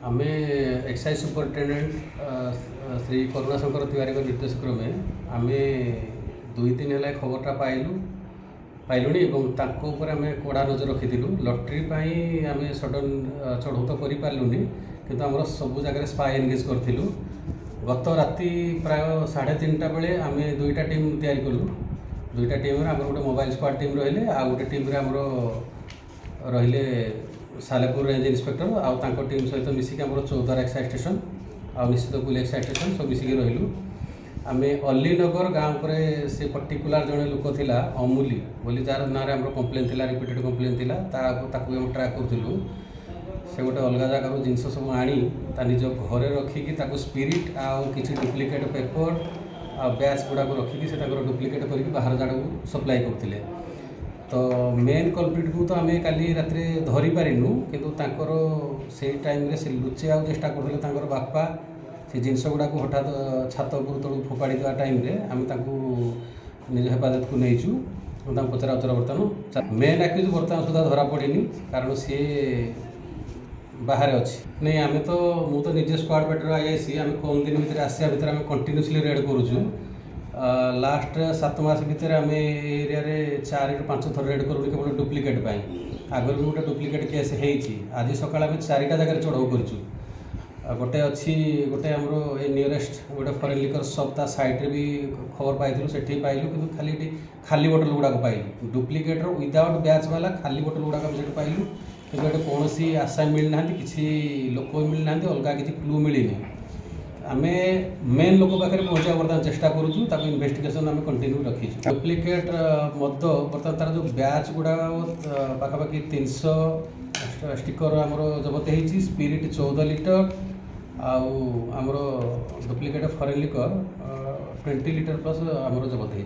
आमे excise superintendent Shri Karunashankar Tiwari निर्देश क्रमे आमे 2-3 है खबरटा पाइलु आम कड़ा नजर रखी लटरी आम सडन चढ़ऊ तो करूनी कि आम सब जगह स्पाई एनगेज करूँ। गत राति प्राय 3:30 बेले आम 2टा टीम तैयारी कलु। 2टा टीम आम गोटे मोबाइल स्क्वाड टीम रही आ गोटे टीम रही सालेपुर रेंज इन्स्पेक्टर आउ टीम सहित मिसिक आम 14 एक्साइज स्टेशन आ निश्चित पुल एक्साइज स्टेशन सब मिसिक रही। आम अलीनगर गाँव पर से पर्टिकुलर जड़े लोक थिला अमूली बोली जार ना आम कम्प्लेन थिला, रिपीटेड कम्प्लेन थिला ताकू हम ट्रैक करूँ। से गोटे अलग जगार जिनस सब आनी निज घरे रखिकी स्पिरिट आउ किसी डुप्लिकेट पेपर आ बैच गुड़ाक रखिकी से डुप्लिकेट करके बाहर जाड़ा सप्लाई करते। तो मेन कल्प्रिट को तो आम काली रात धरी पारिनु किंतु तांकर से टाइम रे से लुचेआ चेष्टा करते बापा से जिनस गुड़ाक हठात छात उपर तलू फोपाड़ी देवा टाइम रे आम निज हेफाजत को नहींचु पचरा उचरा बर्तमान मेन आक्यूज बर्तमान सुधा धरा पड़नी कारण सी बाहर अच्छी नहीं आम तो मुझे निजे स्क्वाड बेटर आईआईसी आम कम दिन भितर आसिया भितर आम कंटिन्यूसली रेड करूँ। लास्ट 7 मास भितर आम एरिया 4-5 थर रेड करूँ केवल डुप्लिकेट आगर भी गोटे डुप्लिकेट केस होती। आज सकाल आम 4टा जगह चढ़ऊ कर गोटे अच्छी गोटे आम नियरेस्ट गोटे फरेन लिकर सप ता साइड भी खबर पाइलु से पाइलु कि खाली बोतल गुड़ाक पाइलु डुप्लिकेटर विदाउट बैच वाला खाली बोतल गुड़ाक से पाइलु कि कौन आशा मिलना किसी लोक भी मिलना अलग किसी क्लू मिलनी आम मेन लोक पाखे पहुँचा बर्तमान चेष्टा करूँ इन्वेस्टिगेशन आम कंटिन्यू रखी। डुप्लिकेट मद बर्तमान तार जो बैच गुड़ा पाखापाखि 300 स्टिकर आमर जबत होती। स्पिरिट 14 लीटर आमर duplicate foreign liquor 20 litre plus आमर जबत होती।